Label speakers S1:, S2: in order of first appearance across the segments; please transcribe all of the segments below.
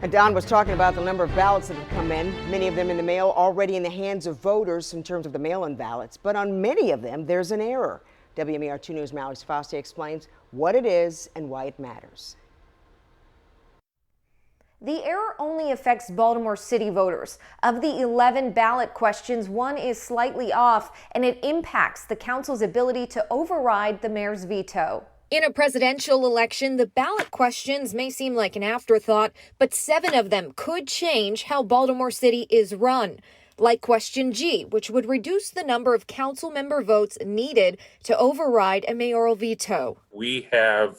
S1: And Don was talking about the number of ballots that have come in, many of them in the mail, already in the hands of voters in terms of the mail-in ballots. But on many of them, there's an error. WMAR 2 News' Mallory Sfoste explains what it is and why it matters.
S2: The error only affects Baltimore City voters. Of the 11 ballot questions, one is slightly off, and it impacts the council's ability to override the mayor's veto.
S3: In a presidential election, the ballot questions may seem like an afterthought, but 7 of them could change how Baltimore City is run. Like question G, which would reduce the number of council member votes needed to override a mayoral veto.
S4: We have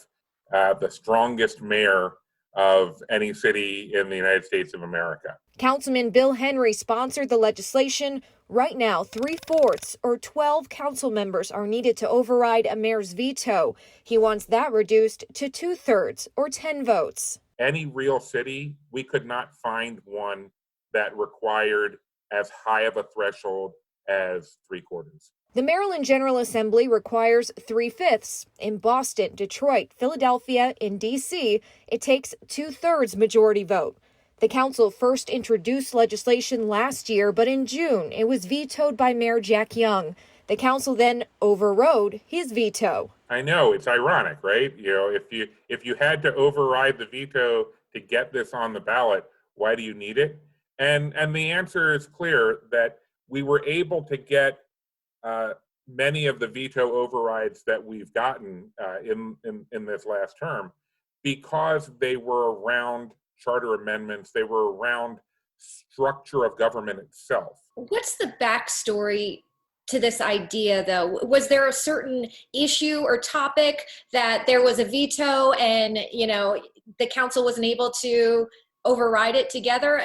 S4: the strongest mayor of any city in the United States of America.
S3: Councilman Bill Henry sponsored the legislation. Right now, 3/4 or 12 council members are needed to override a mayor's veto. He wants that reduced to 2/3 or 10 votes.
S4: Any real city, we could not find one that required as high of a threshold as 3/4.
S3: The Maryland General Assembly requires 3/5. In Boston, Detroit, Philadelphia, and D.C., it takes 2/3 majority vote. The council first introduced legislation last year, but in June, it was vetoed by Mayor Jack Young. The council then overrode his veto.
S4: I know, it's ironic, right? You know, if you had to override the veto to get this on the ballot, why do you need it? And the answer is clear, that we were able to get many of the veto overrides that we've gotten in this last term because they were around charter amendments, they were around structure of government itself.
S5: What's the backstory to this idea, though? Was there a certain issue or topic that there was a veto and, the council wasn't able to override it together?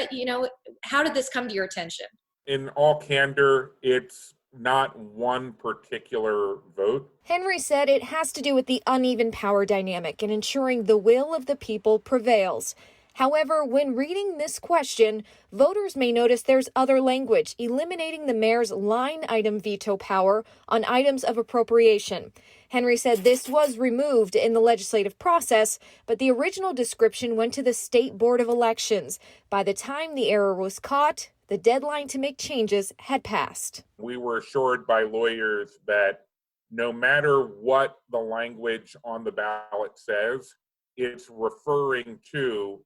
S5: How did this come to your attention?
S4: In all candor, it's not one particular vote.
S3: Henry said it has to do with the uneven power dynamic and ensuring the will of the people prevails. However, when reading this question, voters may notice there's other language eliminating the mayor's line item veto power on items of appropriation. Henry said this was removed in the legislative process, but the original description went to the State Board of Elections. By the time the error was caught, the deadline to make changes had passed.
S4: We were assured by lawyers that no matter what the language on the ballot says, it's referring to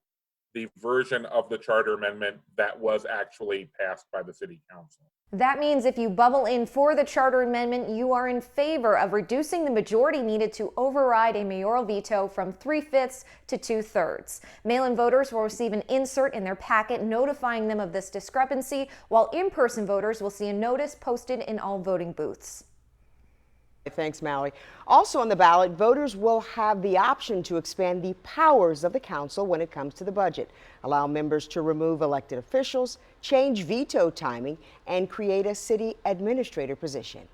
S4: the version of the charter amendment that was actually passed by the city council.
S2: That means if you bubble in for the charter amendment, you are in favor of reducing the majority needed to override a mayoral veto from 3/5 to 2/3. Mail-in voters will receive an insert in their packet notifying them of this discrepancy, while in-person voters will see a notice posted in all voting booths.
S1: Thanks, Mallory. Also on the ballot, voters will have the option to expand the powers of the council when it comes to the budget, allow members to remove elected officials, change veto timing, and create a city administrator position.